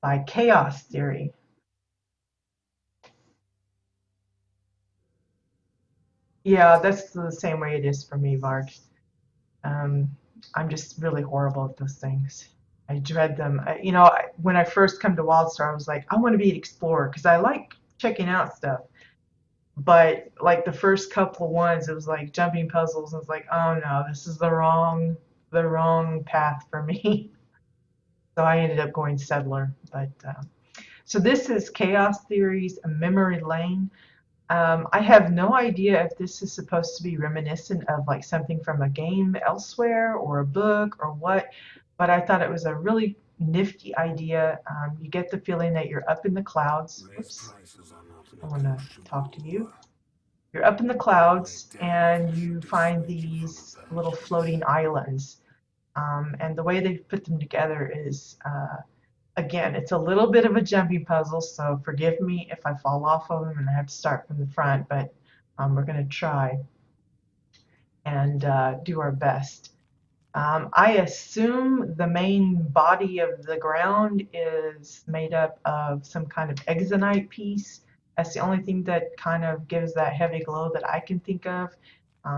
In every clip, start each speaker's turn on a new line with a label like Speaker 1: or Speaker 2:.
Speaker 1: by chaos theory. Yeah, that's the same way it is for me, Bart. Um, I'm just really horrible at those things. I dread them. When I first come to WildStar, I was like, I want to be an explorer because I like checking out stuff. But like the first couple of ones, it was like jumping puzzles. And it's like, oh no, this is the wrong path for me. So I ended up going settler. But so this is Chaos Theories, a Memory Lane. I have no idea if this is supposed to be reminiscent of like something from a game elsewhere or a book or what, but I thought it was a really nifty idea. You get the feeling that you're up in the clouds. Oops, I want to talk to you. You're up in the clouds and you find these little floating islands. And the way they put them together is again, it's a little bit of a jumping puzzle, so forgive me if I fall off of them and I have to start from the front, but we're going to try and do our best. I assume the main body of the ground is made up of some kind of exonite piece. That's the only thing that kind of gives that heavy glow that I can think of.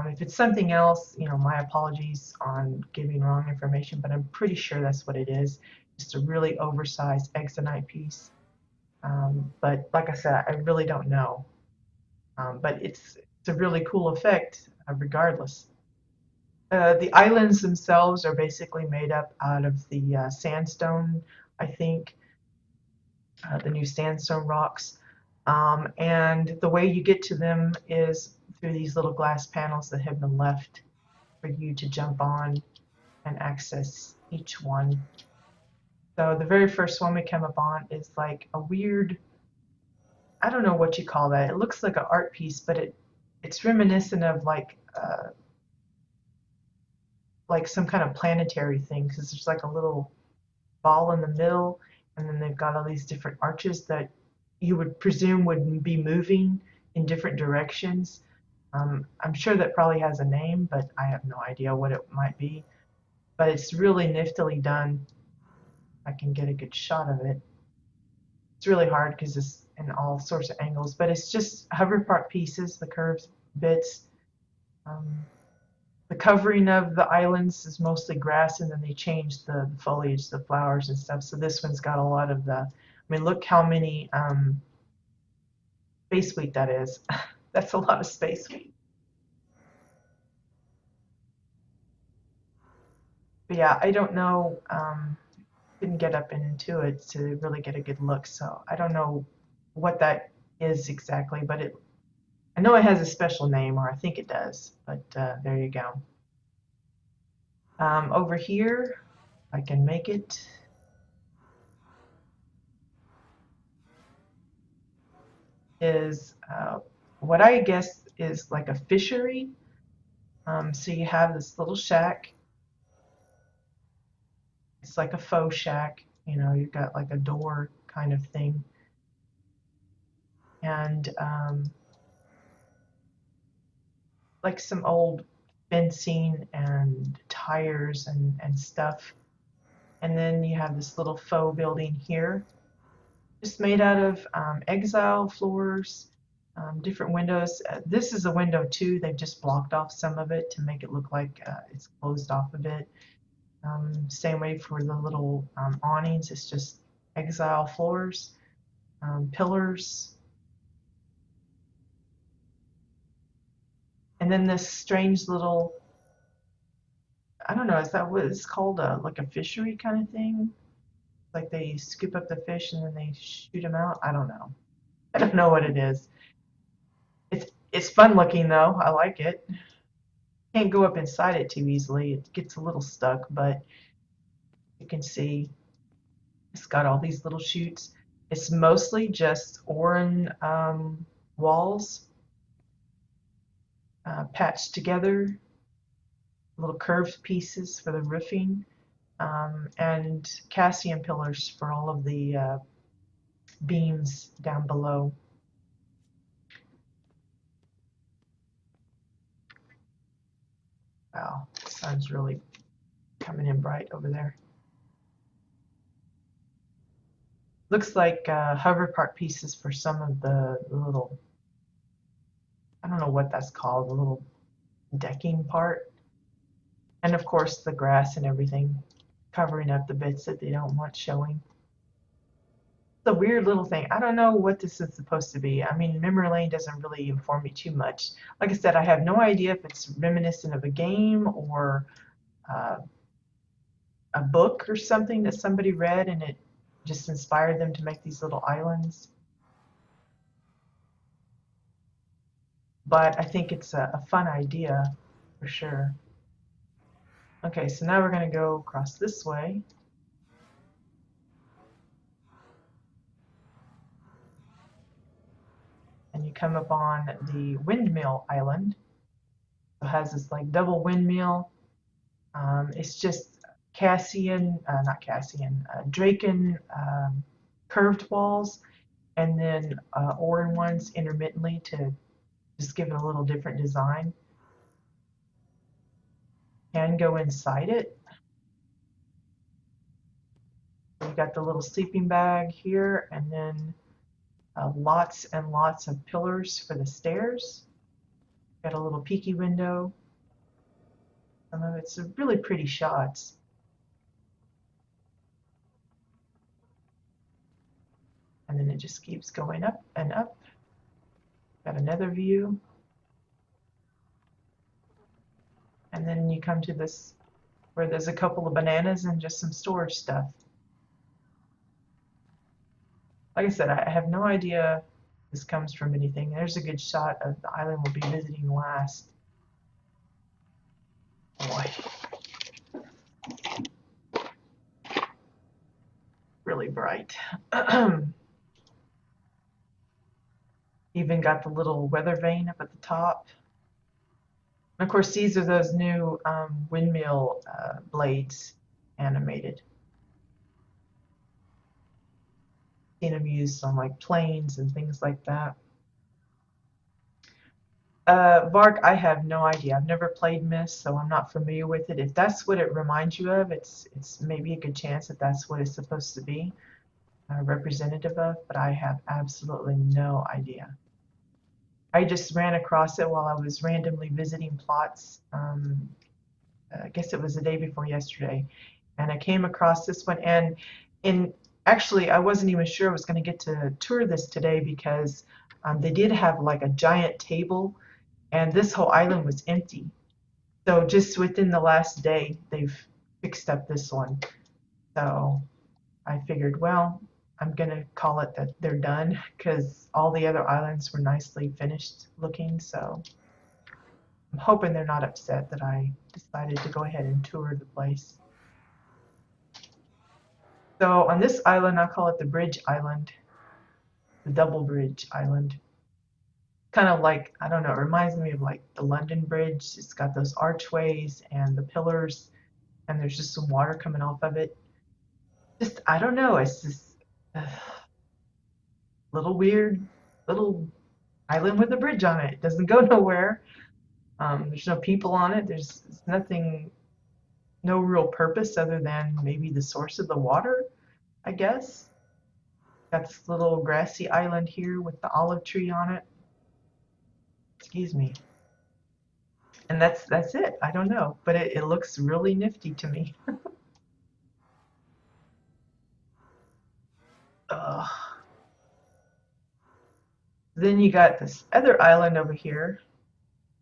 Speaker 1: If it's something else, my apologies on giving wrong information, but I'm pretty sure that's what it is. Just a really oversized exonite piece. But like I said, I really don't know. But it's a really cool effect, regardless. The islands themselves are basically made up out of the sandstone, I think, the new sandstone rocks. And the way you get to them is through these little glass panels that have been left for you to jump on and access each one. So the very first one we come up on is like a weird, I don't know what you call that. It looks like an art piece, but it's reminiscent of like some kind of planetary thing because there's like a little ball in the middle, and then they've got all these different arches that you would presume would be moving in different directions. I'm sure that probably has a name, but I have no idea what it might be. But it's really niftily done. I can get a good shot of it. It's really hard because it's in all sorts of angles, but it's just hover part pieces, the curved bits. Um, the covering of the islands is mostly grass, and then they changed the foliage, the flowers and stuff. So this one's got a lot of the. I mean, look how many space wheat that is. That's a lot of space wheat. But yeah, I don't know. Didn't get up into it to really get a good look, so I don't know what that is exactly. But I know it has a special name, or I think it does. But there you go. Over here, I can make it. Is what I guess is like a fishery. So you have this little shack. It's like a faux shack. You've got like a door kind of thing. And like some old fencing and tires and stuff. And then you have this little faux building here, just made out of exile floors, different windows. This is a window too. They've just blocked off some of it to make it look like it's closed off a bit. Same way for the little awnings. It's just exile floors, pillars, and then this strange little, I don't know, is that what it's called? Like a fishery kind of thing? Like they scoop up the fish and then they shoot them out? I don't know. I don't know what it is. It's fun looking though. I like it. Can't go up inside it too easily. It gets a little stuck, but you can see it's got all these little chutes. It's mostly just Oran walls patched together, little curved pieces for the roofing, and Cassian pillars for all of the beams down below. Wow, the sun's really coming in bright over there. Looks like hover park pieces for some of the little, I don't know what that's called, the little decking part. And of course the grass and everything, covering up the bits that they don't want showing. It's a weird little thing. I don't know what this is supposed to be. I mean, memory lane doesn't really inform me too much. Like I said, I have no idea if it's reminiscent of a game or uh, a book or something that somebody read and it just inspired them to make these little islands. But I think it's a fun idea for sure. Okay, so now we're going to go across this way. And you come up on the windmill island. It has this like double windmill. It's just Draken curved walls, and then Orin ones intermittently to just give it a little different design. Can go inside it. You got the little sleeping bag here, and then lots and lots of pillars for the stairs. Got a little peeky window. Some of it's really pretty shots. And then it just keeps going up and up. Got another view. And then you come to this where there's a couple of bananas and just some storage stuff. Like I said, I have no idea if this comes from anything. There's a good shot of the island we'll be visiting last. Boy. Really bright. Even got the little weather vane up at the top. And of course, these are those new windmill blades animated. Seen them used on like planes and things like that. Vark, I have no idea. I've never played Myst, so I'm not familiar with it. If that's what it reminds you of, it's maybe a good chance that that's what it's supposed to be representative of, but I have absolutely no idea. I just ran across it while I was randomly visiting plots. I guess it was the day before yesterday, and I came across this one. And actually, I wasn't even sure I was going to get to tour this today because they did have like a giant table, and this whole island was empty. So just within the last day, they've fixed up this one. So I figured, well, I'm gonna call it that they're done because all the other islands were nicely finished looking. So I'm hoping they're not upset that I decided to go ahead and tour the place. So on this island, I'll call it the Bridge Island, the Double Bridge Island. Kind of like, I don't know, it reminds me of like the London Bridge. It's got those archways and the pillars, and there's just some water coming off of it. Just, I don't know, it's just little weird little island with a bridge on it. It doesn't go nowhere. There's no people on it. There's nothing, no real purpose other than maybe the source of the water, I guess. Got this little grassy island here with the olive tree on it. Excuse me. And that's it. I don't know, but it looks really nifty to me. Then you got this other island over here.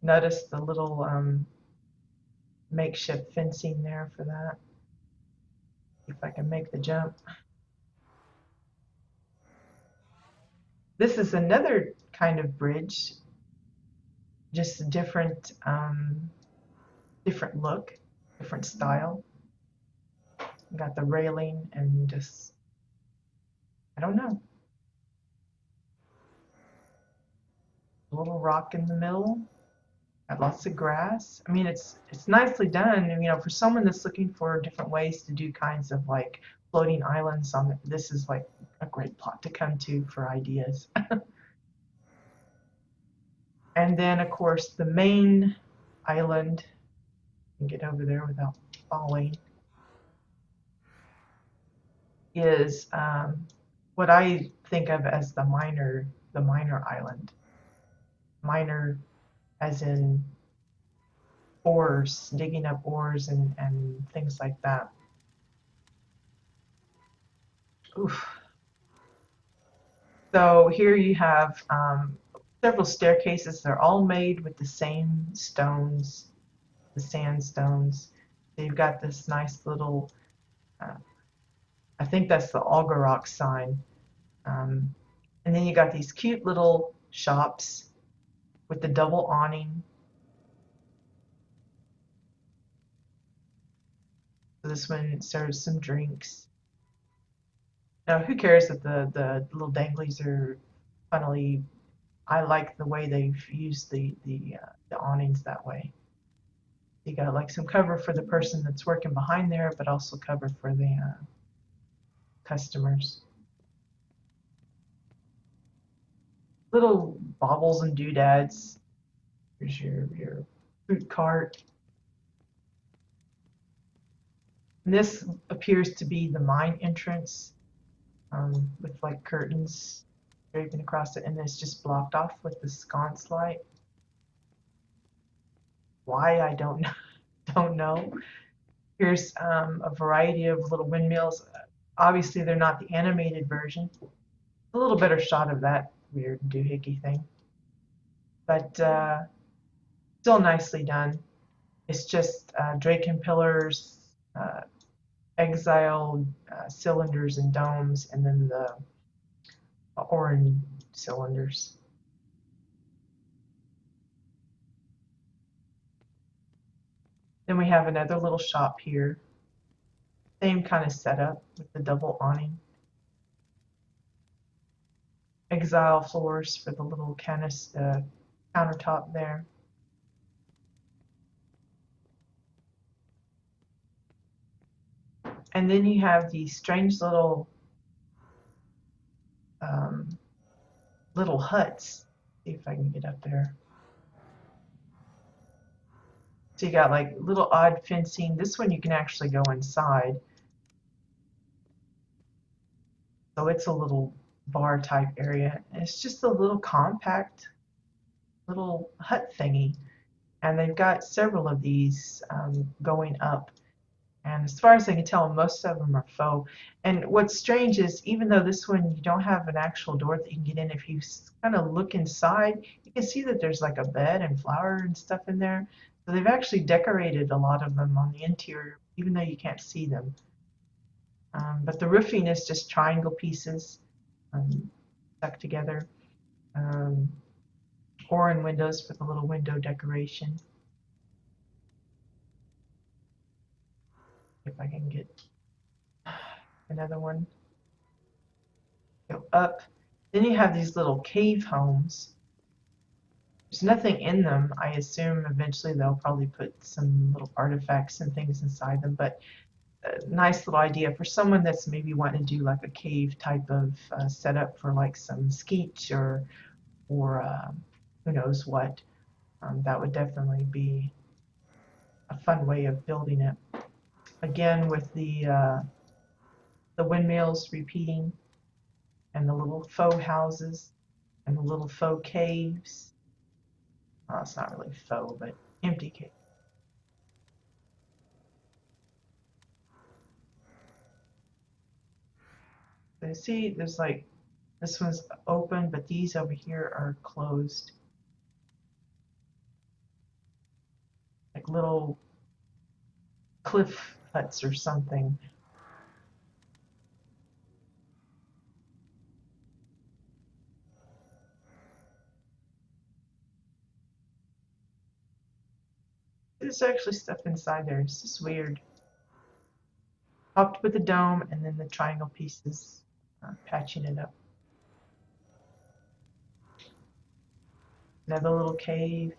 Speaker 1: Notice the little makeshift fencing there for that. See if I can make the jump. This is another kind of bridge, just a different look, different style. Got the railing and just, I don't know. A little rock in the middle. Got lots of grass. I mean, it's nicely done. You know, for someone that's looking for different ways to do kinds of like floating islands on it, this is like a great plot to come to for ideas. And then, of course, the main island. I can get over there without falling. Is what I think of as the miner island. Miner as in ores, digging up ores and things like that. Oof. So here you have several staircases. They're all made with the same stones, the sandstones. So you've got this nice little, uh, I think that's the Algarock sign. Um, and then you got these cute little shops with the double awning. So this one serves some drinks. Now, who cares that the little danglies are funnily? I like the way they've used the awnings that way. You got like some cover for the person that's working behind there, but also cover for the customers. Little baubles and doodads. Here's your fruit cart. And this appears to be the mine entrance with like curtains draping across it, and it's just blocked off with the sconce light. Why, I don't know. Here's a variety of little windmills. Obviously, they're not the animated version. A little better shot of that weird doohickey thing, but still nicely done. It's just drake and pillars, exile cylinders and domes, and then the orange cylinders. Then we have another little shop here. Same kind of setup with the double awning. Exile floors for the little countertop there. And then you have these strange little little huts. See if I can get up there. So you got like little odd fencing. This one you can actually go inside. So it's a little bar type area. And it's just a little compact little hut thingy. And they've got several of these going up. And as far as I can tell, most of them are faux. And what's strange is, even though this one you don't have an actual door that you can get in, if you kind of look inside, you can see that there's like a bed and flower and stuff in there. So they've actually decorated a lot of them on the interior, even though you can't see them. But the roofing is just triangle pieces stuck together. Orange windows for the little window decoration. If I can get another one. Go up. Then you have these little cave homes. There's nothing in them. I assume eventually they'll probably put some little artifacts and things inside them, but a nice little idea for someone that's maybe wanting to do like a cave type of setup for like some skeet or who knows what. That would definitely be a fun way of building it. Again, with the windmills repeating, and the little faux houses, and the little faux caves. Well, it's not really faux, but empty caves. So you see, there's like, this one's open, but these over here are closed. Like little cliff huts or something. There's actually stuff inside there. It's just weird. Topped with the dome and then the triangle pieces patching it up. Another little cave.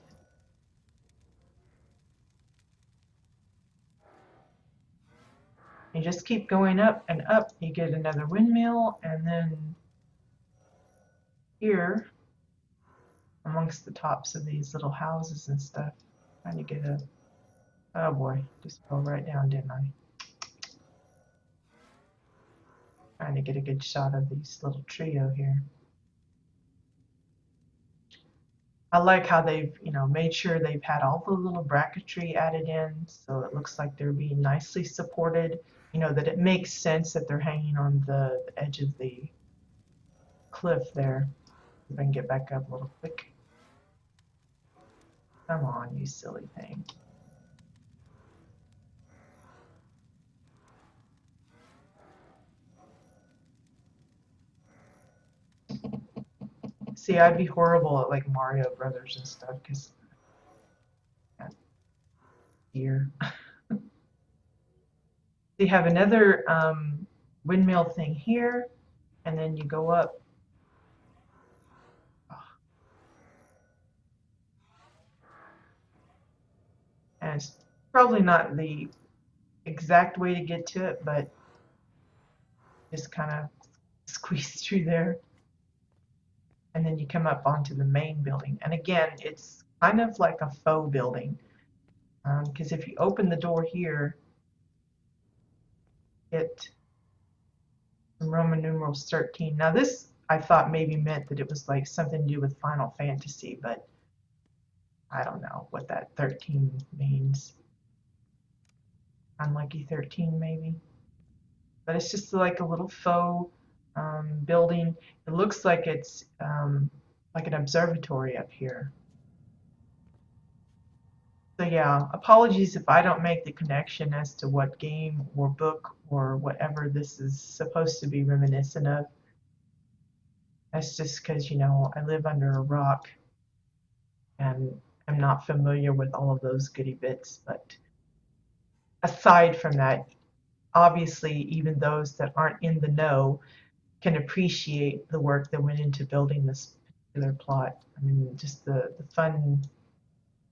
Speaker 1: You just keep going up and up. You get another windmill, and then here, amongst the tops of these little houses and stuff, trying to get a, oh boy, just fell right down, didn't I? Trying to get a good shot of these little trio here. I like how they've, made sure they've had all the little bracketry added in, so it looks like they're being nicely supported. That it makes sense that they're hanging on the edge of the cliff there. If I can get back up a little quick. Come on, you silly thing. See, I'd be horrible at like Mario Brothers and stuff because here. You have another windmill thing here, and then you go up. And it's probably not the exact way to get to it, but just kind of squeeze through there. And then you come up onto the main building. And again, it's kind of like a faux building. Because if you open the door here, it Roman numerals 13. Now this I thought maybe meant that it was like something to do with Final Fantasy, but I don't know what that 13 means. Unlucky 13 maybe. But it's just like a little faux building. It looks like it's like an observatory up here. So yeah, apologies if I don't make the connection as to what game or book or whatever this is supposed to be reminiscent of. That's just because, I live under a rock and I'm not familiar with all of those goody bits. But aside from that, obviously, even those that aren't in the know can appreciate the work that went into building this particular plot. I mean, just the fun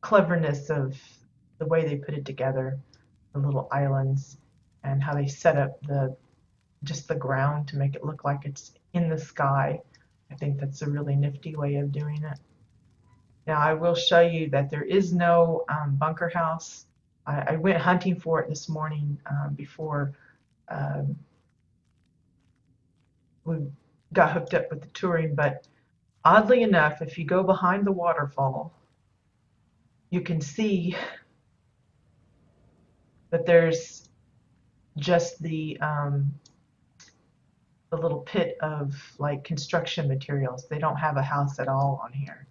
Speaker 1: cleverness of the way they put it together, the little islands, and how they set up just the ground to make it look like it's in the sky. I think that's a really nifty way of doing it. Now I will show you that there is no bunker house. I went hunting for it this morning before we got hooked up with the touring, but oddly enough, if you go behind the waterfall, you can see that there's just the little pit of like construction materials. They don't have a house at all on here.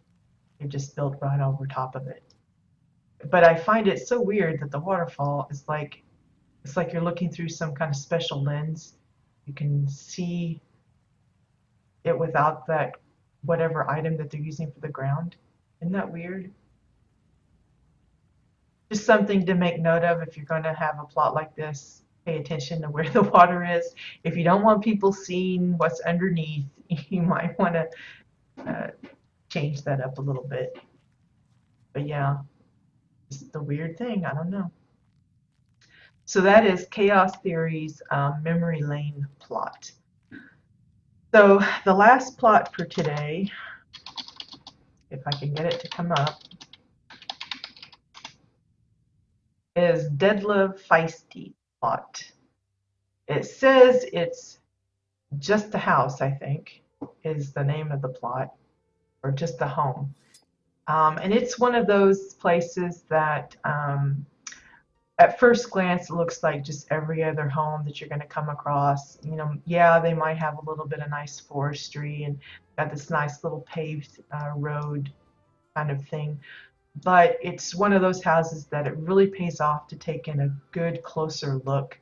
Speaker 1: They just built right over top of it. But I find it so weird that the waterfall is like, it's like you're looking through some kind of special lens. You can see it without that whatever item that they're using for the ground. Isn't that weird? Just something to make note of if you're going to have a plot like this. Pay attention to where the water is. If you don't want people seeing what's underneath, you might want to change that up a little bit. But yeah, it's the weird thing. I don't know. So that is Chaos Theory's Memory Lane plot. So the last plot for today, if I can get it to come up, is Deadlive Feisty plot. It says it's Just a House, I think, is the name of the plot, or Just a Home. And it's one of those places that at first glance it looks like just every other home that you're going to come across. Yeah, they might have a little bit of nice forestry and got this nice little paved road kind of thing. But it's one of those houses that it really pays off to take in a good closer look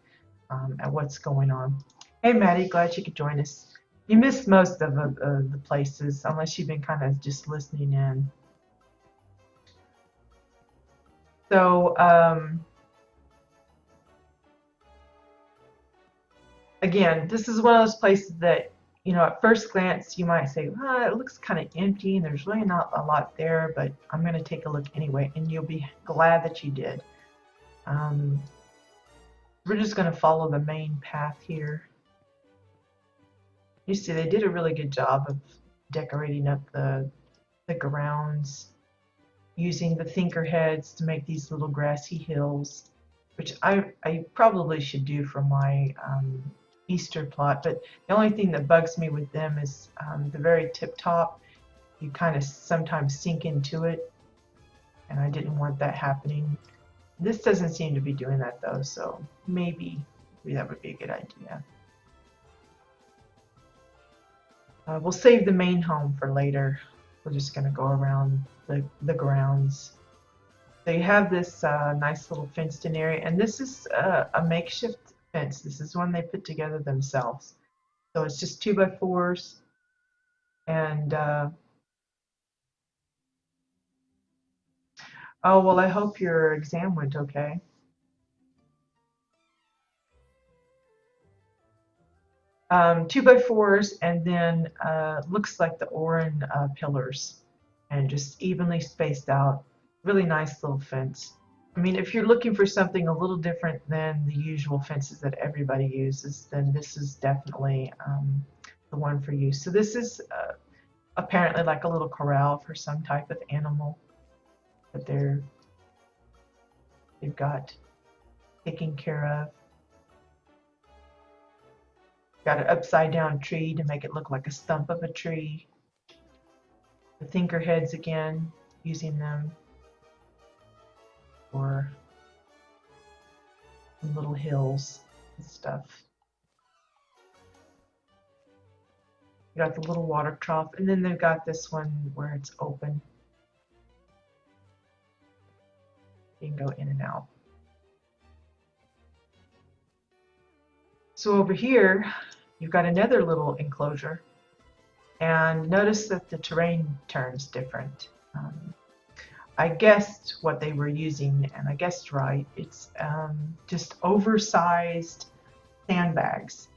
Speaker 1: at what's going on. Hey Maddie, glad you could join us. You missed most of the places unless you've been kind of just listening in. So again, this is one of those places that, at first glance you might say, it looks kind of empty and there's really not a lot there, but I'm going to take a look anyway, and you'll be glad that you did. We're just going to follow the main path here. You see, they did a really good job of decorating up the grounds, using the thinker heads to make these little grassy hills, which I probably should do for my Easter plot, but the only thing that bugs me with them is the very tip top. You kind of sometimes sink into it, and I didn't want that happening. This doesn't seem to be doing that though, so maybe that would be a good idea. We'll save the main home for later. We're just going to go around the grounds. So you have this nice little fenced-in area, and this is a makeshift fence. This is one they put together themselves. So it's just 2x4s, and oh well, I hope your exam went okay. 2x4s, and then looks like the Oran pillars, and just evenly spaced out. Really nice little fence. I mean, if you're looking for something a little different than the usual fences that everybody uses, then this is definitely the one for you. So this is apparently like a little corral for some type of animal that they've got taken care of. Got an upside down tree to make it look like a stump of a tree. The thinker heads again, using them for some little hills and stuff. You got the little water trough, and then they've got this one where it's open. You can go in and out. So over here, you've got another little enclosure, and notice that the terrain turns different. I guessed what they were using, and I guessed right. It's just oversized sandbags.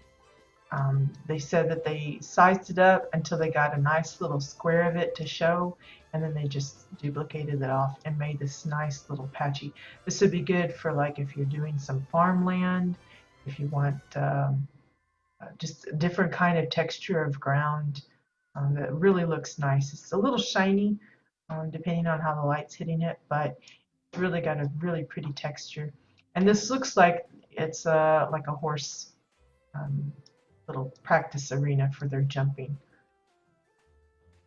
Speaker 1: They said that they sized it up until they got a nice little square of it to show, and then they just duplicated it off and made this nice little patchy. This would be good for like if you're doing some farmland, if you want just a different kind of texture of ground that really looks nice. It's a little shiny depending on how the light's hitting it, but it's really got a really pretty texture. And this looks like it's like a horse little practice arena for their jumping.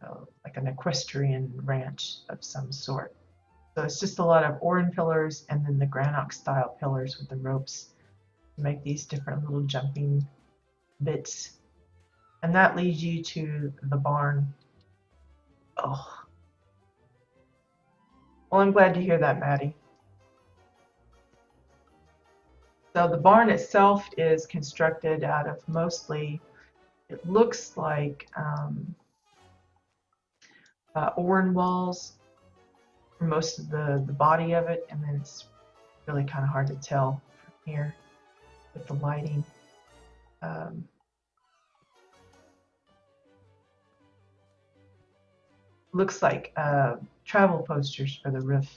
Speaker 1: So, like an equestrian ranch of some sort. So it's just a lot of Oran pillars and then the granite style pillars with the ropes to make these different little jumping bits. And that leads you to the barn. Oh. Well, I'm glad to hear that, Maddie. So the barn itself is constructed out of mostly, it looks like Oran walls for most of the body of it, and then it's really kind of hard to tell from here with the lighting. Looks like travel posters for the roof.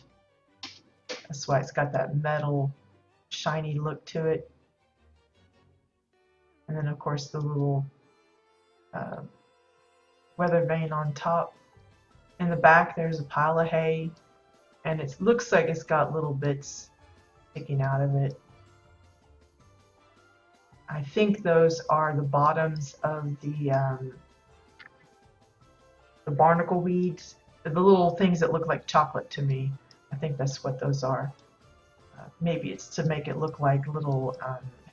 Speaker 1: That's why it's got that metal shiny look to it. And then of course the little weather vane on top. In the back there's a pile of hay, and it looks like it's got little bits sticking out of it. I think those are the bottoms of the barnacle weeds, the little things that look like chocolate to me. I think that's what those are. Maybe it's to make it look like little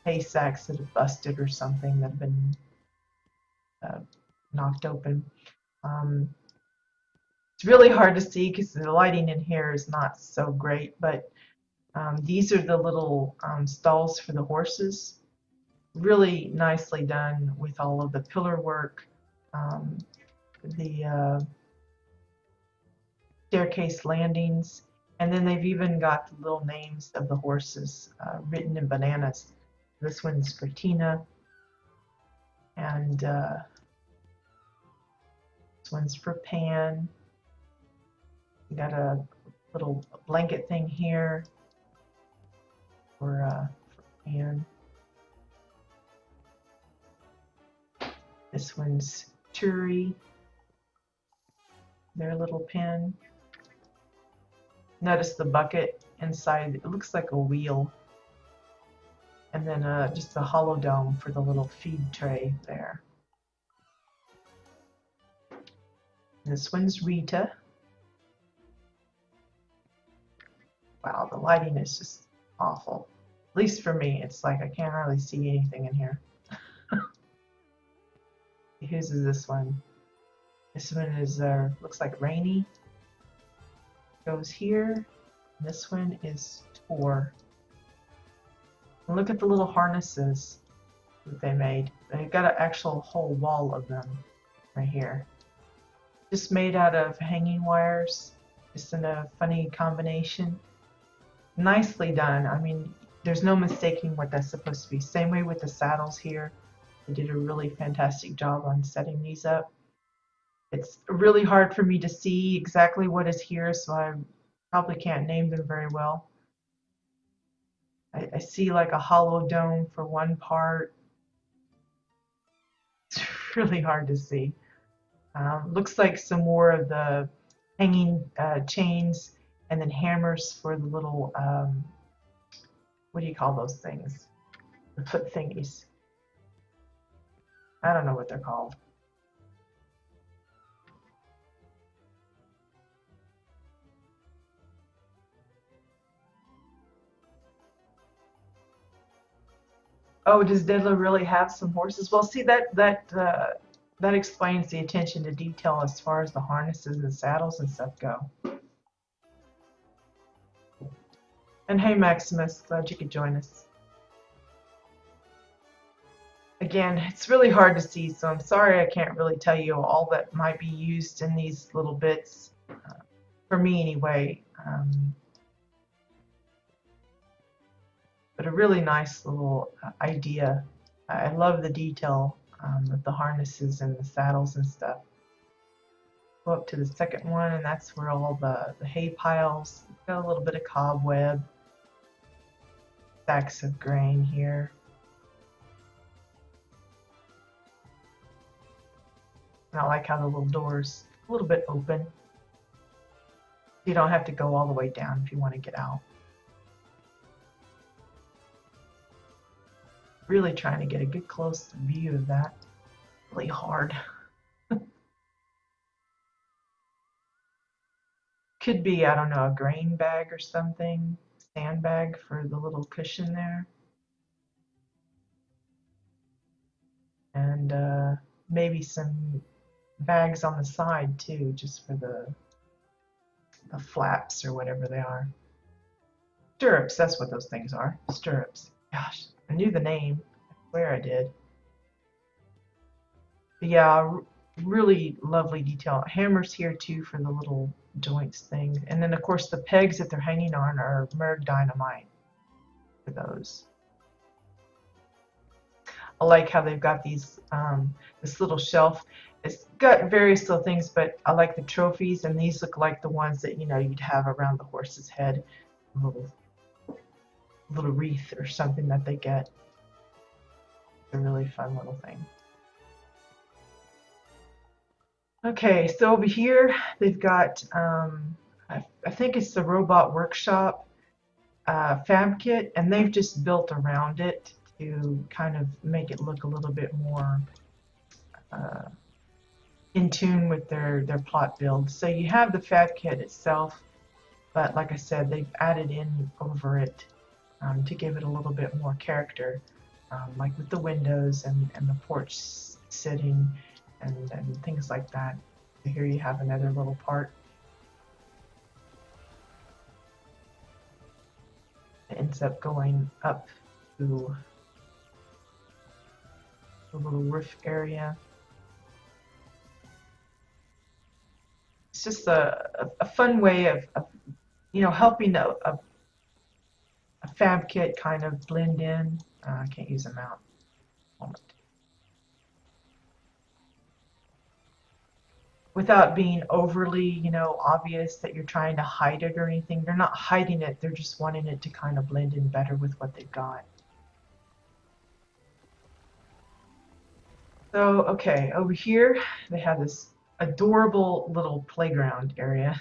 Speaker 1: hay sacks that have busted or something that have been knocked open. It's really hard to see because the lighting in here is not so great, but these are the little stalls for the horses. Really nicely done with all of the pillar work, the staircase landings, and then they've even got the little names of the horses written in bananas. This one's for Tina, and this one's for Pan. We got a little blanket thing here for Pan. This one's Turi, their little pen. Notice the bucket inside, it looks like a wheel. And then just a hollow dome for the little feed tray there. And this one's Rita. Wow, the lighting is just awful. At least for me, it's like I can't really see anything in here. Whose is this one? This one is looks like Rainy. Goes here. And this one is Tor. And look at the little harnesses that they made. They've got an actual whole wall of them right here. Just made out of hanging wires. Just in a funny combination. Nicely done. I mean, there's no mistaking what that's supposed to be. Same way with the saddles here. They did a really fantastic job on setting these up. It's really hard for me to see exactly what is here, so I probably can't name them very well. I see like a hollow dome for one part. It's really hard to see. Looks like some more of the hanging chains and then hammers for the little, what do you call those things? The foot thingies. I don't know what they're called. Oh, does Deadler really have some horses? Well, see, that explains the attention to detail as far as the harnesses and saddles and stuff go. And hey, Maximus, glad you could join us. Again, it's really hard to see, so I'm sorry I can't really tell you all that might be used in these little bits, for me anyway. But a really nice little idea. I love the detail of the harnesses and the saddles and stuff. Go up to the second one, and that's where all the hay piles. Got a little bit of cobweb. Stacks of grain here. And I like how the little door's a little bit open. You don't have to go all the way down if you want to get out. Really trying to get a good close view of that. Really hard. Could be, I don't know, a grain bag or something. Sandbag for the little cushion there. And maybe some bags on the side too, just for the flaps or whatever they are. Stirrups, that's what those things are. Stirrups. Gosh, I knew the name. I swear I did. But yeah, really lovely detail. Hammers here too for the little joints thing. And then of course the pegs that they're hanging on are Merg dynamite for those. I like how they've got these this little shelf. It's got various little things, but I like the trophies, and these look like the ones that you'd have around the horse's head, a little wreath or something that they get. It's a really fun little thing. Okay, so over here they've got I think it's the Robot Workshop fab kit, and they've just built around it to kind of make it look a little bit more in tune with their plot build. So you have the fab kit itself, but like I said, they've added in over it to give it a little bit more character, like with the windows and the porch sitting and things like that. So here you have another little part. It ends up going up to the little roof area. It's just a fun way of helping a fab kit kind of blend in. I can't use a mount. Without being overly, obvious that you're trying to hide it or anything. They're not hiding it, they're just wanting it to kind of blend in better with what they've got. So, okay, over here they have this adorable little playground area.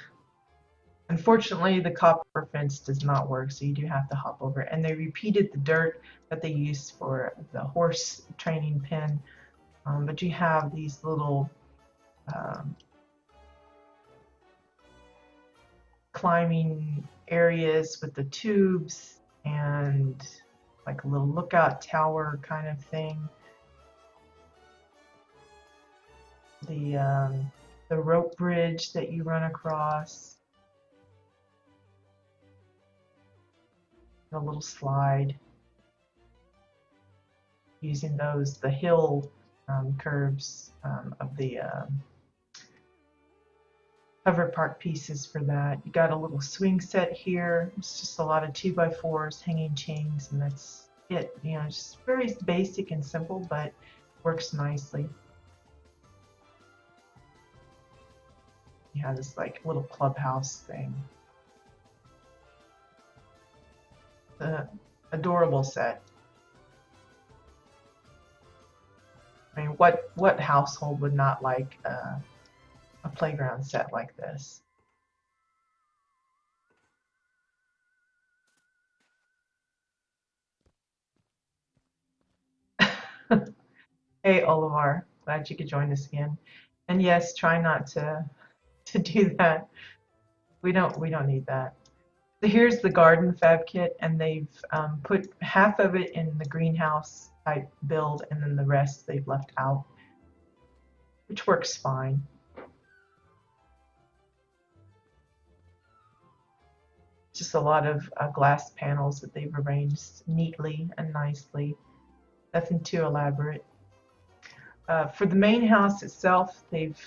Speaker 1: Unfortunately, the copper fence does not work, so you do have to hop over it. And they repeated the dirt that they used for the horse training pen, but you have these little um, climbing areas with the tubes and like a little lookout tower kind of thing. The rope bridge that you run across, a little slide, using the hill curves of the hover park pieces for that. You got a little swing set here. It's just a lot of 2x4s, hanging chains, and that's it. You know, it's just very basic and simple, but works nicely. You have this like little clubhouse thing. The adorable set. I mean, what household would not like a playground set like this? Hey, Olivar, glad you could join us again. And yes, try not to do that. We don't need that. So here's the garden fab kit, and they've put half of it in the greenhouse type build, and then the rest they've left out, which works fine. Just a lot of glass panels that they've arranged neatly and nicely. Nothing too elaborate. For the main house itself, they've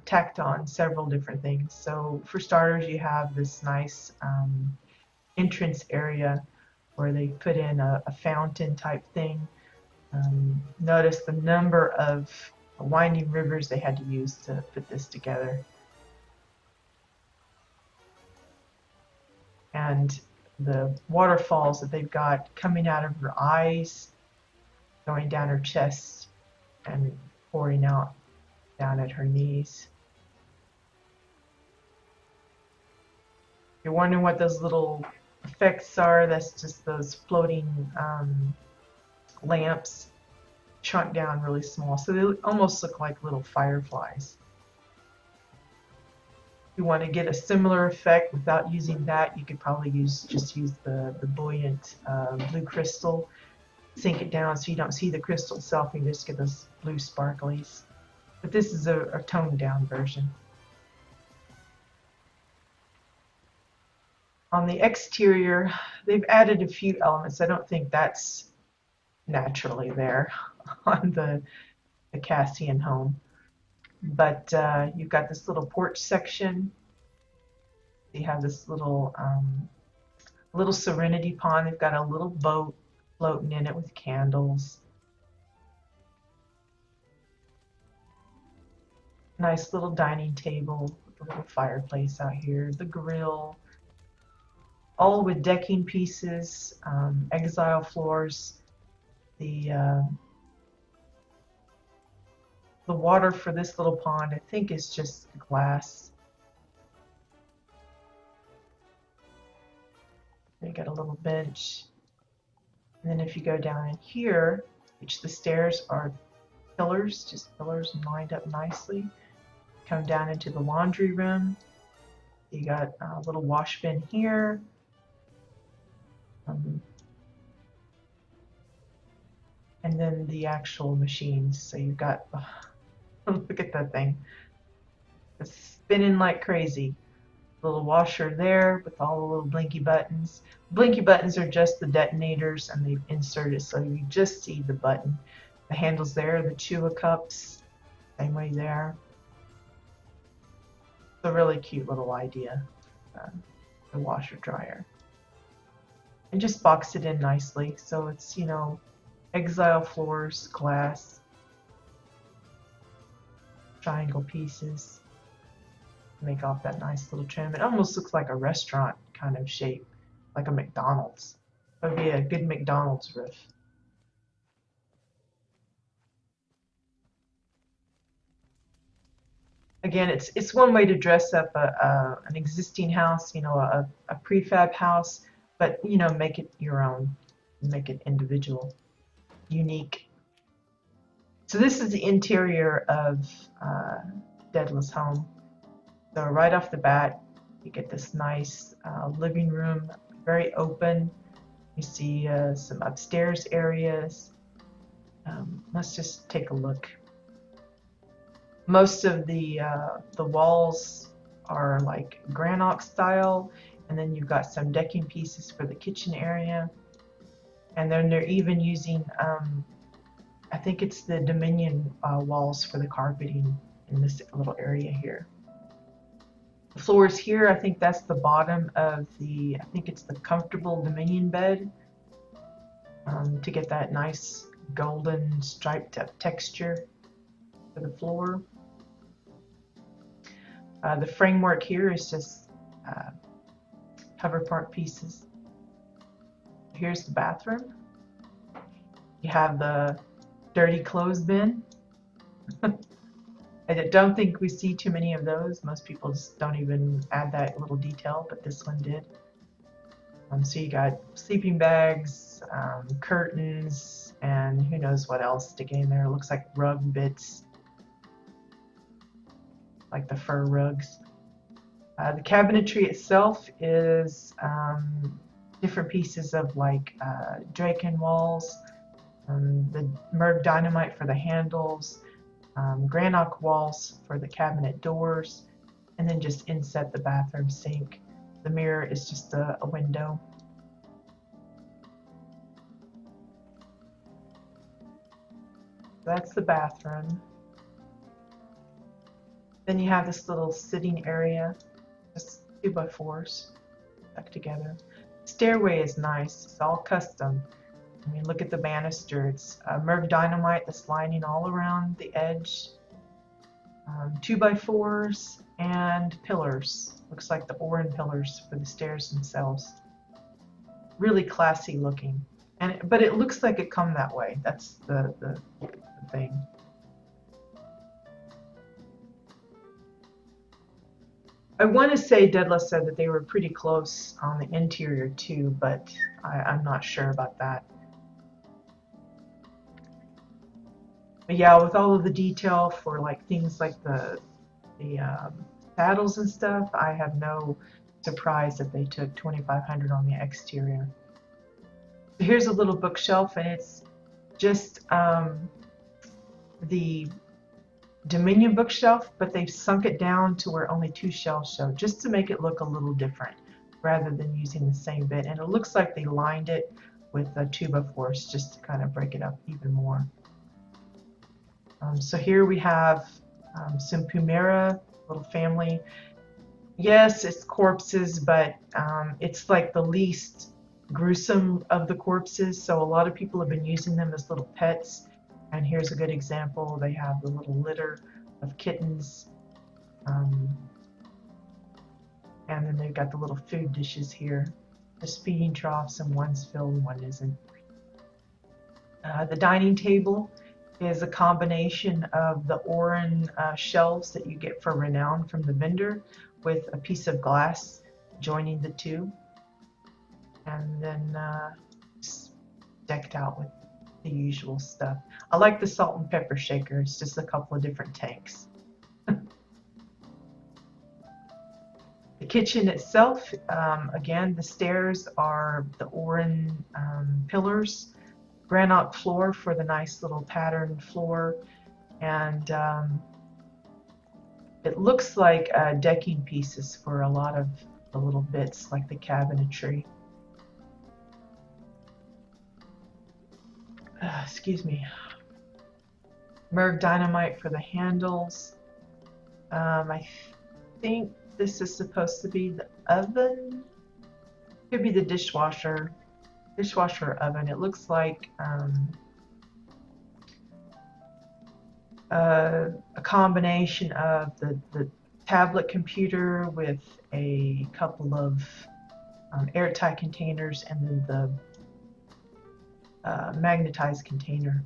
Speaker 1: tacked on several different things. So for starters, you have this nice entrance area where they put in a fountain type thing. Notice the number of winding rivers they had to use to put this together. And the waterfalls that they've got coming out of her eyes, going down her chest, and pouring out down at her knees. You're wondering what those little effects are. That's just those floating lamps shrunk down really small, so they almost look like little fireflies. If you want to get a similar effect without using that, you could probably just use the buoyant blue crystal. Sink it down so you don't see the crystal itself, and you just get those blue sparklies. But this is a toned down version. On the exterior, they've added a few elements. I don't think that's naturally there on the Cassian home. But you've got this little porch section. You have this little serenity pond. They've got a little boat floating in it with candles. Nice little dining table with a little fireplace out here. The grill, all with decking pieces, exile floors. The water for this little pond, I think, is just glass. You got a little bench. And then if you go down in here, which the stairs are pillars, just pillars lined up nicely, come down into the laundry room. You got a little wash bin here. And then the actual machines. So you've got, look at that thing. It's spinning like crazy. Little washer there with all the little blinky buttons. Blinky buttons are just the detonators, and they've inserted so you just see the button. The handles there, the Chua cups, same way there. It's a really cute little idea, the washer dryer. And just box it in nicely, so it's, you know, exile floors, glass, triangle pieces. Make off that nice little trim. It almost looks like a restaurant kind of shape, like a McDonald's. That would be a good McDonald's roof. again, it's one way to dress up an existing house, you know, a prefab house, but you know, make it your own, make it individual, unique. So this is the interior of Daedalus' home. So right off the bat, you get this nice living room, very open. You see some upstairs areas. Let's just take a look. Most of the walls are like granite style, and then you've got some decking pieces for the kitchen area. And then they're even using, I think it's the Dominion walls for the carpeting in this little area here. The floors here, I think that's the bottom of the, I think it's the comfortable Dominion bed to get that nice golden striped up texture for the floor. The framework here is just cover part pieces. Here's the bathroom. You have the dirty clothes bin. I don't think we see too many of those. Most people just don't even add that little detail, but this one did. So you got sleeping bags, curtains, and who knows what else sticking in there. It looks like rug bits, like the fur rugs. The cabinetry itself is different pieces of like Draken walls, the Merv dynamite for the handles, granite walls for the cabinet doors, and then just inset the bathroom sink. The mirror is just a window. That's the bathroom. Then you have this little sitting area, just 2x4s stuck together. Stairway is nice. It's all custom. I mean, look at the banister. It's Merv dynamite that's lining all around the edge. 2x4s and pillars. Looks like the Orin pillars for the stairs themselves. Really classy looking. But it looks like it come that way. That's the thing. I want to say Daedalus said that they were pretty close on the interior too, but I'm not sure about that. But yeah, with all of the detail for like things like the saddles and stuff, I have no surprise that they took $2,500 on the exterior. So here's a little bookshelf, and it's just the Dominion bookshelf, but they've sunk it down to where only 2 shelves show, just to make it look a little different rather than using the same bit. And it looks like they lined it with a 2x4s just to kind of break it up even more. So here we have some Pumera, little family. Yes, it's corpses, but it's like the least gruesome of the corpses, so a lot of people have been using them as little pets. And here's a good example. They have the little litter of kittens. And then they've got the little food dishes here. There's feeding troughs, and one's filled and one isn't. The dining table is a combination of the Orin shelves that you get for Renown from the vendor with a piece of glass joining the two. And then decked out with the usual stuff. I like the salt and pepper shaker. It's just a couple of different tanks. The kitchen itself, again, the stairs are the Orin pillars, granite floor for the nice little patterned floor, and it looks like decking pieces for a lot of the little bits like the cabinetry. Excuse me. Merv dynamite for the handles. I think this is supposed to be the oven. Could be the dishwasher or oven. It looks like a combination of the tablet computer with a couple of airtight containers, and then the magnetized container.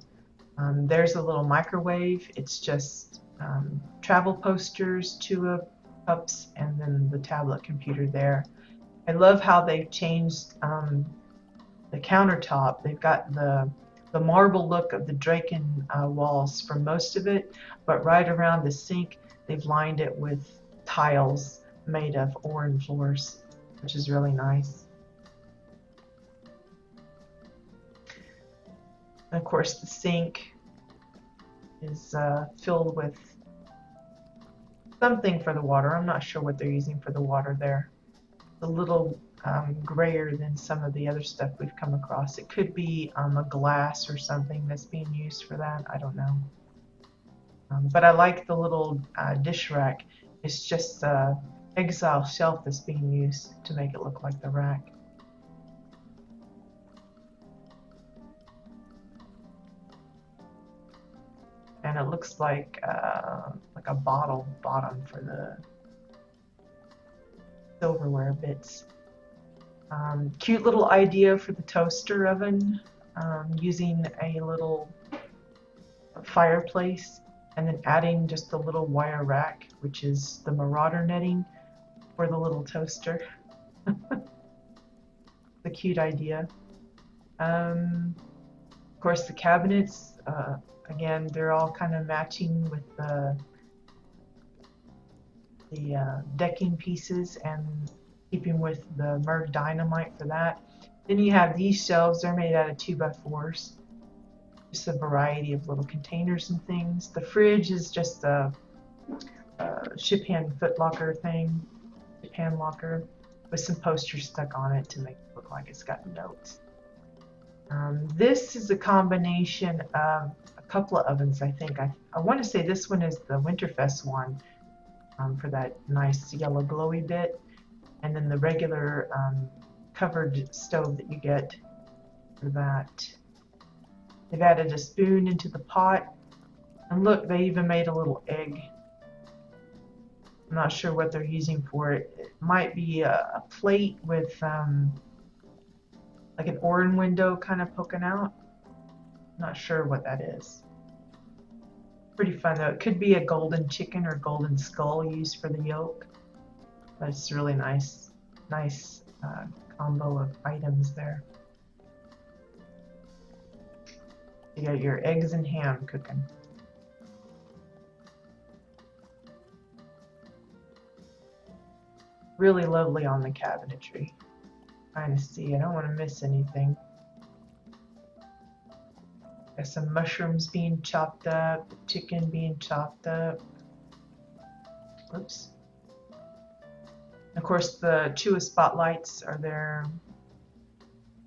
Speaker 1: There's a little microwave. It's just travel posters, tulip cups, and then the tablet computer there. I love how they've changed the countertop. They've got the marble look of the Draken walls for most of it, but right around the sink, they've lined it with tiles made of Oran floors, which is really nice. And of course, the sink is filled with something for the water. I'm not sure what they're using for the water there. It's a little grayer than some of the other stuff we've come across. It could be a glass or something that's being used for that. I don't know. But I like the little dish rack. It's just the Exile shelf that's being used to make it look like the rack. And it looks like a bottle bottom for the silverware bits. Cute little idea for the toaster oven, using a little fireplace and then adding just a little wire rack, which is the Marauder netting for the little toaster. The cute idea. Of course, the cabinets, again, they're all kind of matching with the decking pieces and keeping with the Merg dynamite for that. Then you have these shelves. They're made out of 2x4s. Just a variety of little containers and things. The fridge is just a ship hand foot locker thing, ship hand locker, with some posters stuck on it to make it look like it's got notes. This is a combination of a couple of ovens, I think. I want to say this one is the Winterfest one, for that nice yellow glowy bit, and then the regular covered stove that you get for that. They've added a spoon into the pot, and look, they even made a little egg. I'm not sure what they're using for it. It might be a plate with like an Oran window kind of poking out. Not sure what that is. Pretty fun though. It could be a golden chicken or golden skull used for the yolk. That's really nice combo of items there. You got your eggs and ham cooking. Really lovely on the cabinetry. Trying to see, I don't want to miss anything. Got some mushrooms being chopped up, chicken being chopped up. Oops. Of course, the Chua spotlights are there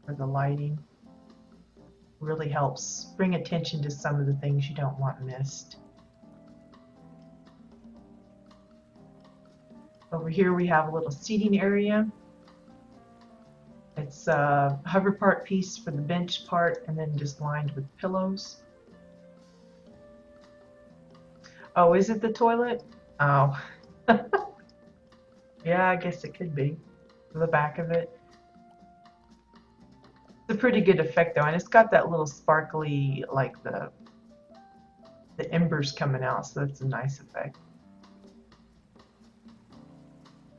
Speaker 1: for the lighting. Really helps bring attention to some of the things you don't want missed. Over here we have a little seating area. It's a hover part piece for the bench part and then just lined with pillows. Oh, is it the toilet? Oh. Yeah, I guess it could be. The back of it. It's a pretty good effect though, and it's got that little sparkly, like the embers coming out, so that's a nice effect.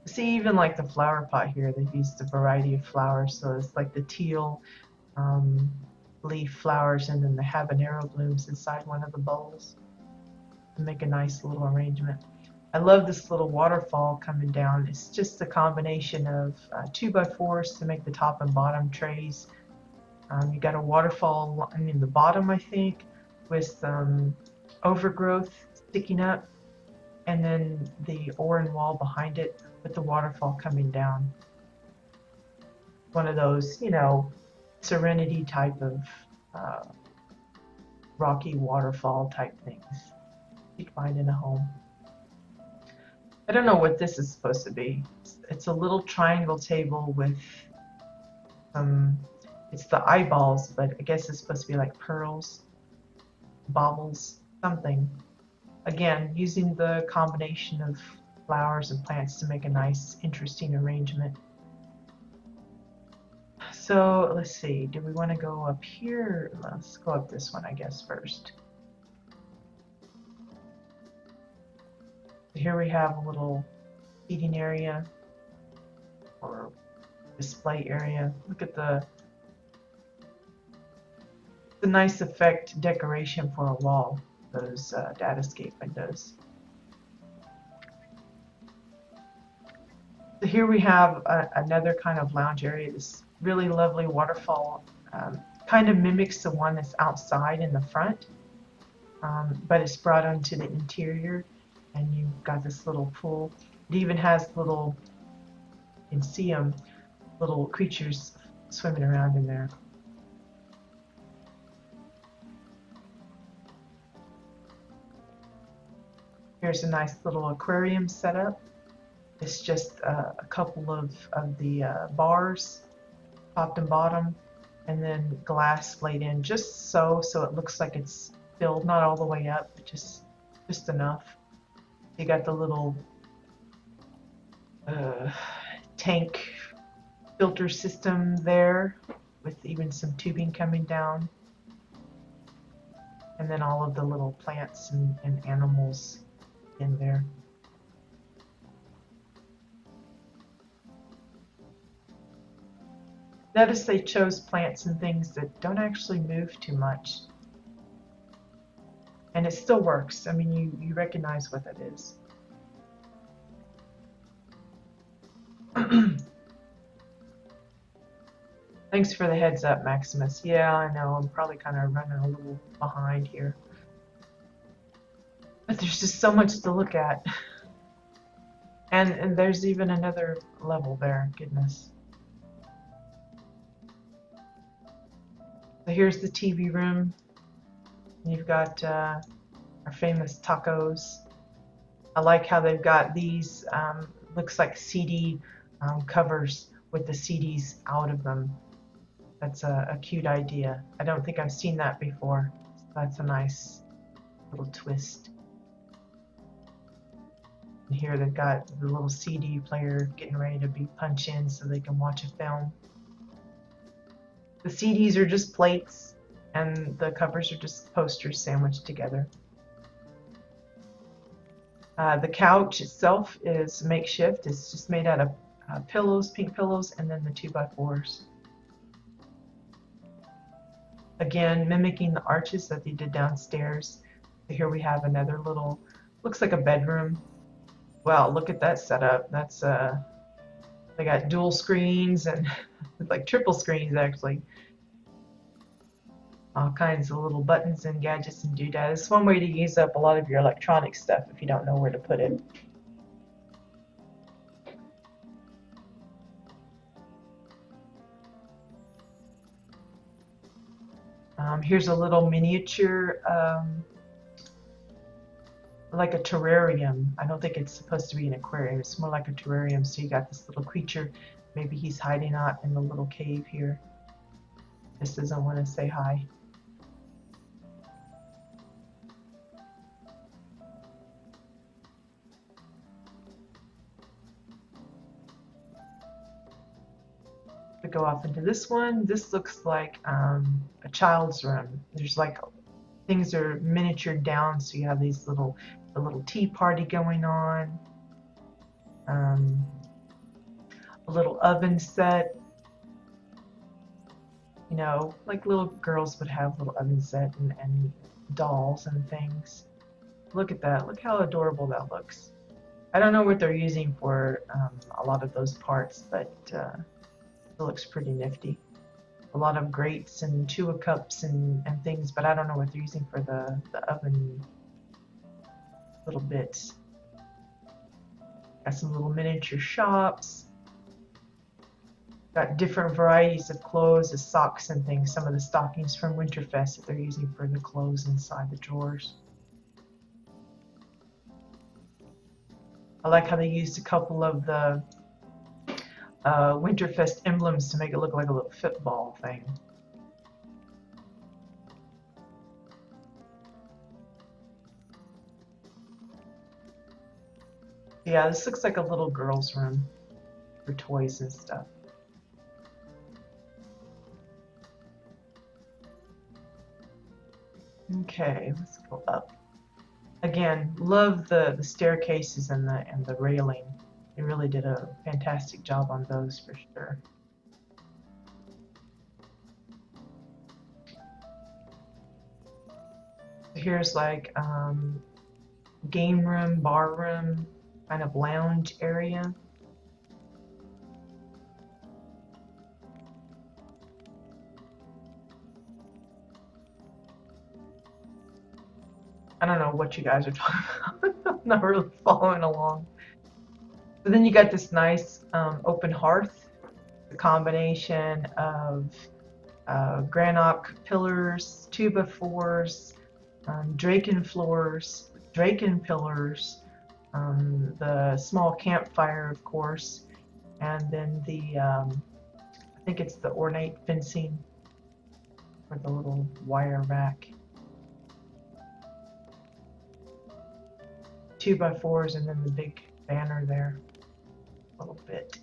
Speaker 1: See, even like the flower pot here, they've used a variety of flowers, so it's like the teal leaf flowers and then the habanero blooms inside one of the bowls to make a nice little arrangement. I love this little waterfall coming down. It's just a combination of 2x4s to make the top and bottom trays. You got a waterfall in the bottom, I think, with overgrowth sticking up, and then the Oran wall behind it with the waterfall coming down. One of those, you know, Serenity type of rocky waterfall type things you'd find in a home. I don't know what this is supposed to be. It's a little triangle table with it's the eyeballs, but I guess it's supposed to be like pearls, baubles, something. Again, using the combination of flowers and plants to make a nice, interesting arrangement. So let's see, do we want to go up here? Let's go up this one, I guess, first. Here we have a little seating area or display area. Look at the nice effect decoration for a wall, those datascape windows. So here we have another kind of lounge area. This really lovely waterfall kind of mimics the one that's outside in the front, but it's brought onto the interior, and you've got this little pool. It even has little, you can see them, little creatures swimming around in there. Here's a nice little aquarium setup. It's just a couple of the bars, top and bottom, and then glass laid in just so it looks like it's filled, not all the way up, but just enough. You got the little tank filter system there with even some tubing coming down, and then all of the little plants and animals in there. Notice they chose plants and things that don't actually move too much. And it still works. I mean, you recognize what that is. Thanks for the heads up, Maximus. Yeah, I know, I'm probably kind of running a little behind here. But there's just so much to look at. And there's even another level there, goodness. So here's the TV room. You've got our famous tacos. I like how they've got these, looks like CD covers with the CDs out of them. That's a cute idea. I don't think I've seen that before. So that's a nice little twist. And here they've got the little CD player getting ready to be punched in so they can watch a film. The CDs are just plates, and the covers are just posters sandwiched together. The couch itself is makeshift. It's just made out of pillows, pink pillows, and then the 2x4s. Again, mimicking the arches that they did downstairs. Here we have another little, looks like a bedroom. Wow, look at that setup. That's they got dual screens and like triple screens actually. All kinds of little buttons and gadgets and doodads. It's one way to use up a lot of your electronic stuff if you don't know where to put it. Here's a little miniature, like a terrarium. I don't think it's supposed to be an aquarium. It's more like a terrarium. So you got this little creature. Maybe he's hiding out in the little cave here. Just doesn't want to say hi. To go off into this one, this looks like a child's room. There's like things are miniatured down, so you have these a little tea party going on, a little oven set. You know, like little girls would have little oven set and dolls and things. Look at that. Look how adorable that looks. I don't know what they're using for a lot of those parts, but it looks pretty nifty. A lot of grates and chewa cups and things, but I don't know what they're using for the oven little bits. Got some little miniature shops. Got different varieties of clothes, as socks and things. Some of the stockings from Winterfest that they're using for the clothes inside the drawers. I like how they used a couple of the Winterfest emblems to make it look like a little football thing. Yeah, this looks like a little girl's room for toys and stuff. Okay, let's go up. Again, love the staircases and the railing. They really did a fantastic job on those for sure. Here's like game room, bar room, kind of lounge area. I don't know what you guys are talking about. I'm not really following along. But then you got this nice open hearth, a combination of granite pillars, 2x4s, Draken floors, Draken pillars, the small campfire, of course, and then the I think it's the ornate fencing for the little wire rack. 2x4s, and then the big banner there a little bit.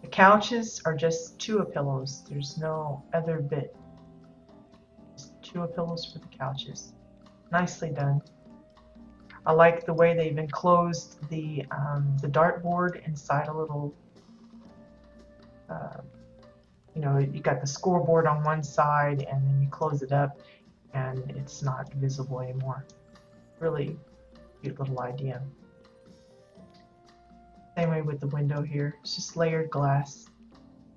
Speaker 1: The couches are just Chua-Pillows. There's no other bit. Just Chua-Pillows for the couches. Nicely done. I like the way they've enclosed the dartboard inside a little, you know, you got the scoreboard on one side and then you close it up and it's not visible anymore. Really cute little idea. Same way with the window here. It's just layered glass,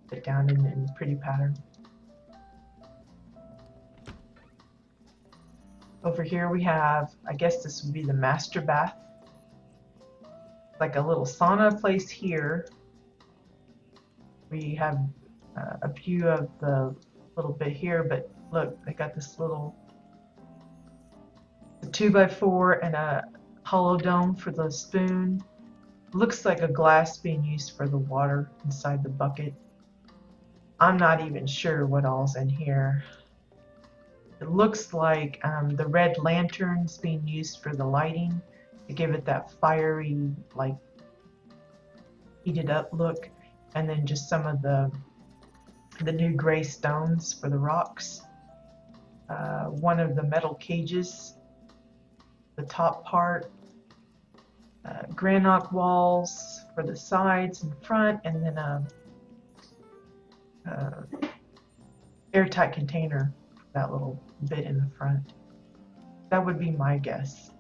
Speaker 1: put down in pretty pattern. Over here we have, I guess this would be the master bath. Like a little sauna place here. We have a view of the little bit here, but look, they got this little 2x4 and a hollow dome for the spoon. Looks like a glass being used for the water inside the bucket. I'm not even sure what all's in here. It looks like the red lanterns being used for the lighting to give it that fiery, like heated up look, and then just some of the new gray stones for the rocks. One of the metal cages, the top part, granite walls for the sides and front, and then airtight container for that little bit in the front. That would be my guess.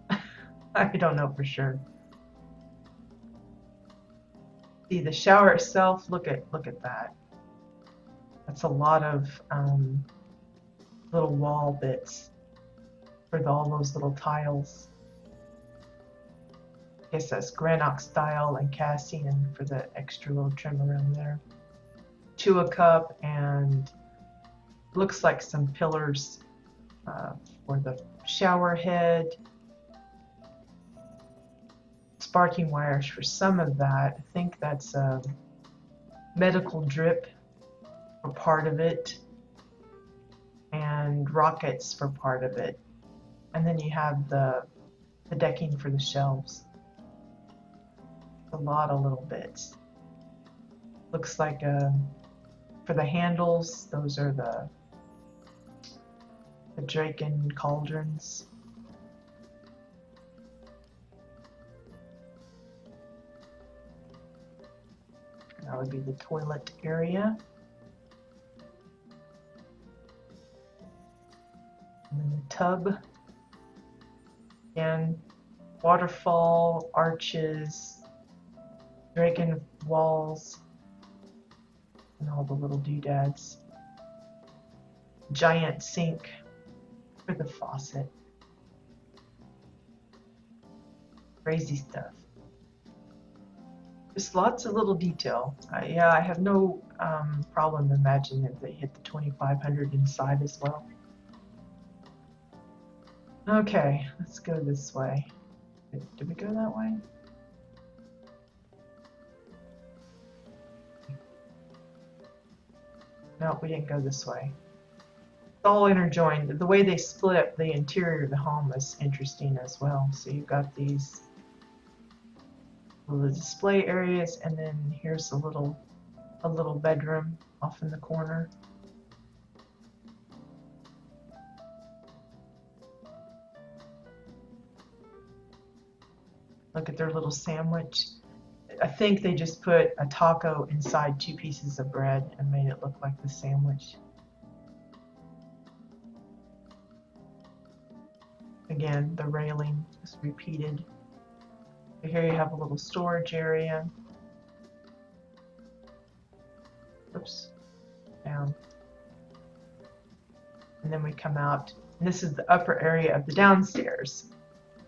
Speaker 1: I don't know for sure. See the shower itself. Look at that. That's a lot of little wall bits for all those little tiles. I guess that's granite style and Cassian for the extra little trim around there. Chua cup and looks like some pillars for the shower head. Sparking wires for some of that. I think that's a medical drip for part of it, and rockets for part of it. And then you have the decking for the shelves. A lot of little bits. Looks like for the handles, those are the Draken cauldrons. That would be the toilet area. And then the tub. Again, waterfall, arches, Draken walls, and all the little doodads. Giant sink for the faucet. Crazy stuff. Just lots of little detail. Yeah, I have no problem imagining that they hit the 2,500 inside as well. Okay, let's go this way. Did we go that way? No, we didn't go this way. It's all interjoined. The way they split up the interior of the home is interesting as well. So you've got these little display areas, and then here's a little bedroom off in the corner. Look at their little sandwich. I think they just put a taco inside 2 pieces of bread and made it look like the sandwich. Again, the railing is repeated. So here you have a little storage area. Oops, down. And then we come out, and this is the upper area of the downstairs.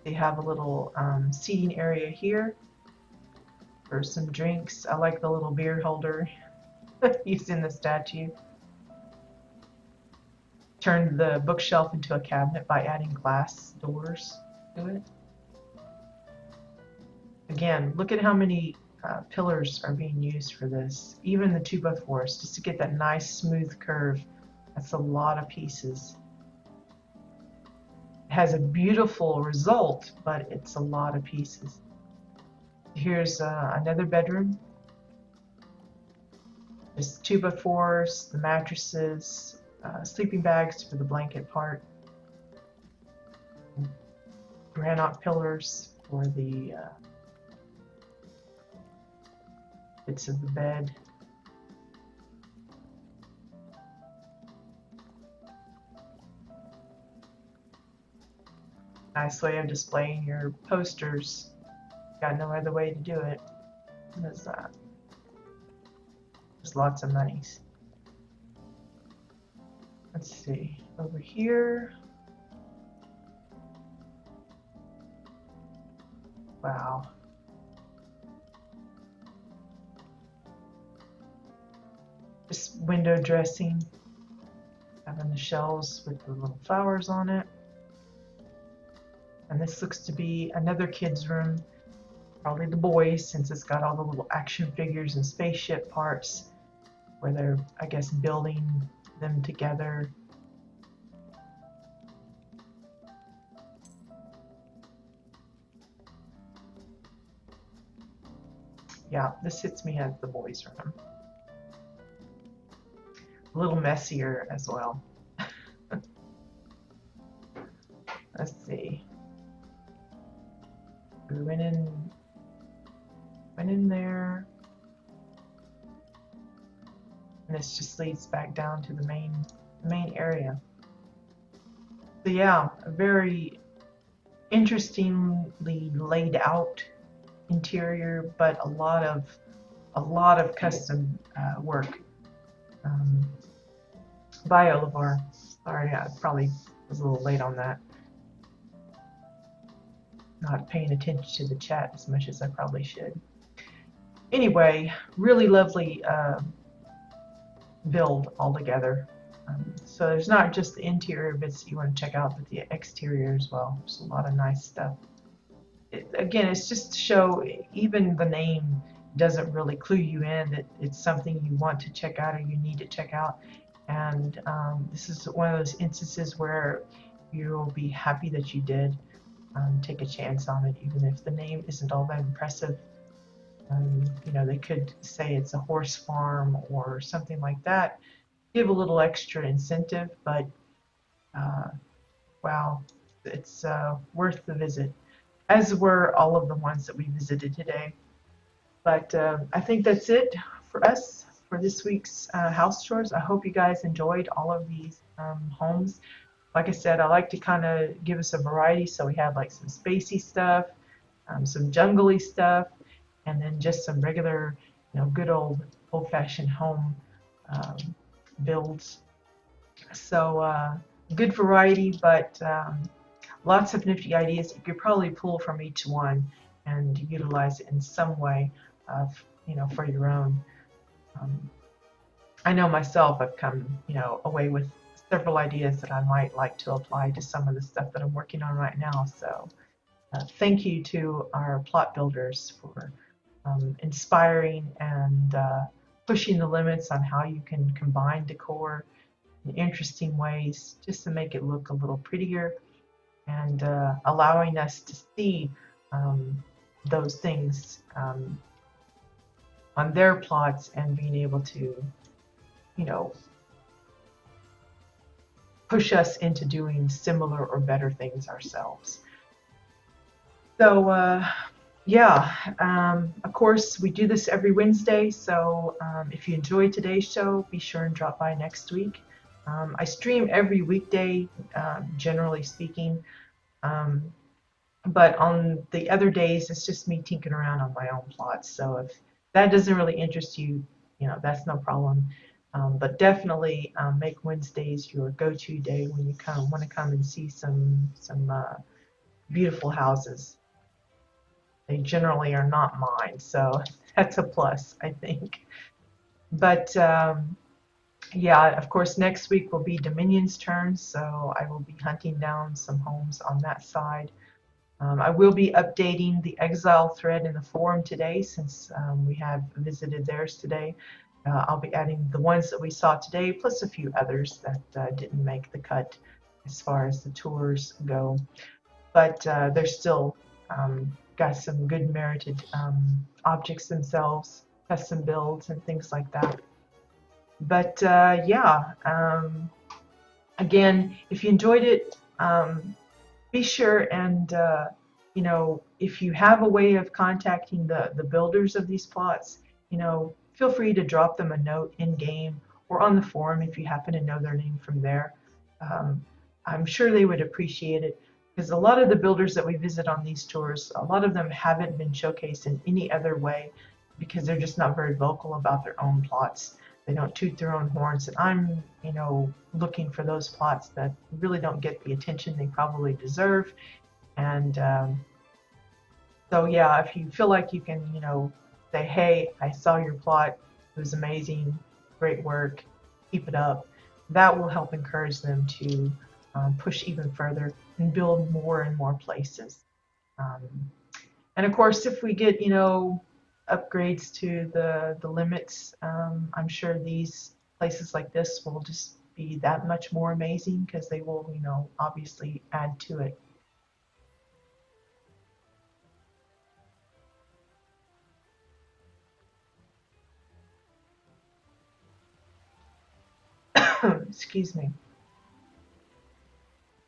Speaker 1: They have a little seating area here for some drinks. I like the little beer holder used in the statue. Turned the bookshelf into a cabinet by adding glass doors to it. Again, look at how many pillars are being used for this. Even the 2x4s, just to get that nice smooth curve. That's a lot of pieces. It has a beautiful result, but it's a lot of pieces. Here's another bedroom. Just 2x4s, the mattresses, sleeping bags for the blanket part, granite pillars for the bits of the bed. Nice way of displaying your posters. Got no other way to do it. There's lots of monies. Let's see, over here. Wow. Just window dressing. Having the shelves with the little flowers on it. And this looks to be another kid's room. Probably the boys, since it's got all the little action figures and spaceship parts where they're, I guess, building them together. Yeah, this hits me as the boys' room. A little messier as well. Let's see. We went in there. And this just leads back down to the main area. So yeah, a very interestingly laid out interior, but a lot of custom work by Oliver. Sorry, I probably was a little late on that. Not paying attention to the chat as much as I probably should. Anyway, really lovely build altogether. So there's not just the interior bits that you want to check out, but the exterior as well. There's a lot of nice stuff. Again, it's just to show, even the name doesn't really clue you in that it's something you want to check out or you need to check out. And this is one of those instances where you'll be happy that you did take a chance on it, even if the name isn't all that impressive. You know, they could say it's a horse farm or something like that. Give a little extra incentive, but wow, it's worth the visit, as were all of the ones that we visited today. But I think that's it for us for this week's house tours. I hope you guys enjoyed all of these homes. Like I said, I like to kind of give us a variety, so we have like some spacey stuff, some jungly stuff, and then just some regular, you know, good old-fashioned home builds. So good variety, but lots of nifty ideas you could probably pull from each one and utilize it in some way, you know, for your own. I know myself, I've come, you know, away with several ideas that I might like to apply to some of the stuff that I'm working on right now. So thank you to our plot builders for inspiring and pushing the limits on how you can combine decor in interesting ways just to make it look a little prettier, and allowing us to see those things on their plots and being able to, you know, push us into doing similar or better things ourselves. So yeah, of course, we do this every Wednesday, so if you enjoyed today's show, be sure and drop by next week. I stream every weekday, generally speaking, um, but on the other days, it's just me tinkering around on my own plots. So if that doesn't really interest you, that's no problem. But definitely make Wednesdays your go-to day when you want to come and see some beautiful houses. They generally are not mine, so that's a plus, I think. But yeah, of course, next week will be Dominion's turn, so I will be hunting down some homes on that side. I will be updating the Exile thread in the forum today since we have visited theirs today. I'll be adding the ones that we saw today, plus a few others that didn't make the cut as far as the tours go. But they're still got some good merited objects themselves, custom builds and things like that. But yeah, again, if you enjoyed it, be sure and if you have a way of contacting the builders of these plots, feel free to drop them a note in game or on the forum if you happen to know their name from there. I'm sure they would appreciate it, because a lot of the builders that we visit on these tours, a lot of them haven't been showcased in any other way because they're just not very vocal about their own plots. They don't toot their own horns, and I'm, looking for those plots that really don't get the attention they probably deserve. And so yeah, if you feel like you can, say, hey, I saw your plot, it was amazing, great work, keep it up, that will help encourage them to push even further and build more and more places. And of course, if we get, upgrades to the limits, I'm sure these places like this will just be that much more amazing because they will, obviously add to it. Excuse me.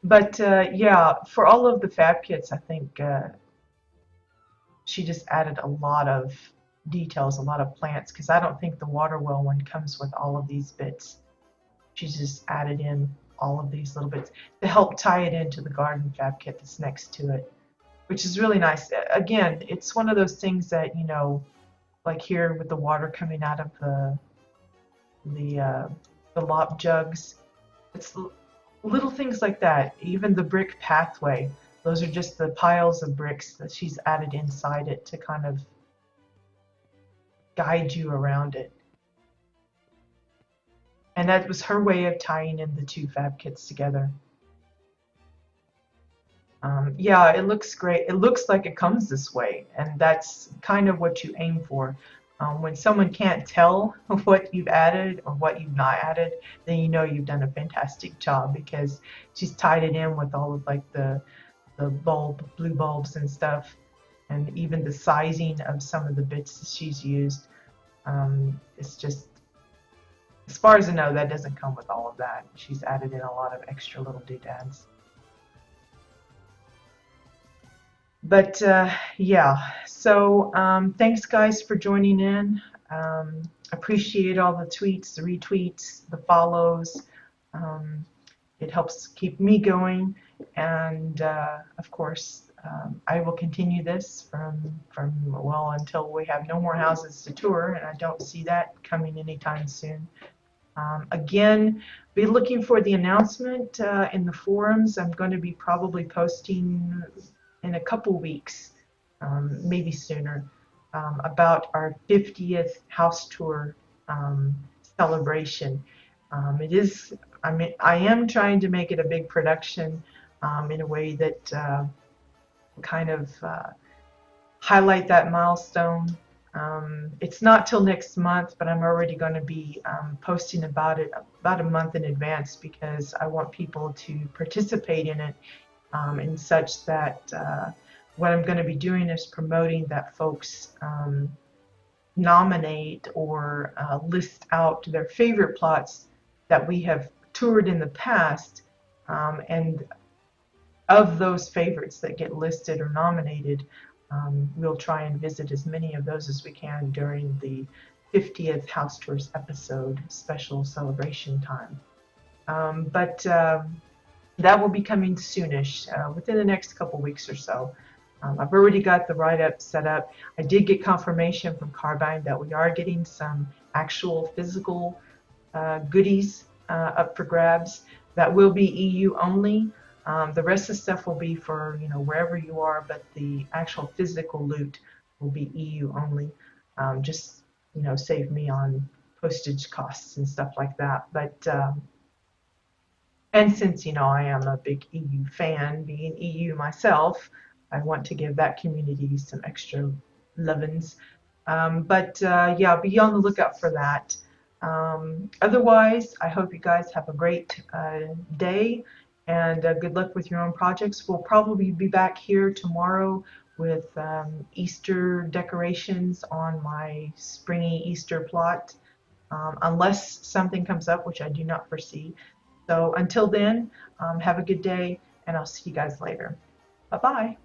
Speaker 1: But yeah, for all of the fab kits, I think she just added a lot of details, a lot of plants, because I don't think the water well one comes with all of these bits. She's just added in all of these little bits to help tie it into the garden fab kit that's next to it, which is really nice. Again, it's one of those things that, like here with the water coming out of the lop jugs. It's little things like that. Even the brick pathway. Those are just the piles of bricks that she's added inside it to kind of guide you around it. And that was her way of tying in the two fab kits together. Yeah, it looks great. It looks like it comes this way, and that's kind of what you aim for. When someone can't tell what you've added or what you've not added, then you know you've done a fantastic job, because she's tied it in with all of like the blue bulbs and stuff, and even the sizing of some of the bits that she's used. It's just, as far as I know, that doesn't come with all of that. She's added in a lot of extra little doodads. But yeah, so thanks guys for joining in. Appreciate all the tweets, the retweets, the follows. It helps keep me going, and of course I will continue this from well until we have no more houses to tour, and I don't see that coming anytime soon. Again, be looking for the announcement in the forums. I'm going to be probably posting in a couple weeks, maybe sooner, about our 50th house tour celebration. It is, I am trying to make it a big production in a way that kind of highlight that milestone. It's not till next month, but I'm already going to be posting about it about a month in advance, because I want people to participate in it in such that what I'm going to be doing is promoting that folks nominate or list out their favorite plots that we have toured in the past, and of those favorites that get listed or nominated, We'll try and visit as many of those as we can during the 50th House Tours episode special celebration time. But that will be coming soonish, within the next couple weeks or so. I've already got the write-up set up. I did get confirmation from Carbine that we are getting some actual physical goodies up for grabs. That will be EU only. The rest of the stuff will be for, wherever you are, but the actual physical loot will be EU only. Just, save me on postage costs and stuff like that. But and since, I am a big EU fan, being EU myself, I want to give that community some extra lovin's. But yeah, be on the lookout for that. Otherwise, I hope you guys have a great day, and good luck with your own projects. We'll probably be back here tomorrow with Easter decorations on my springy Easter plot, unless something comes up, which I do not foresee. So until then, have a good day, and I'll see you guys later. Bye-bye.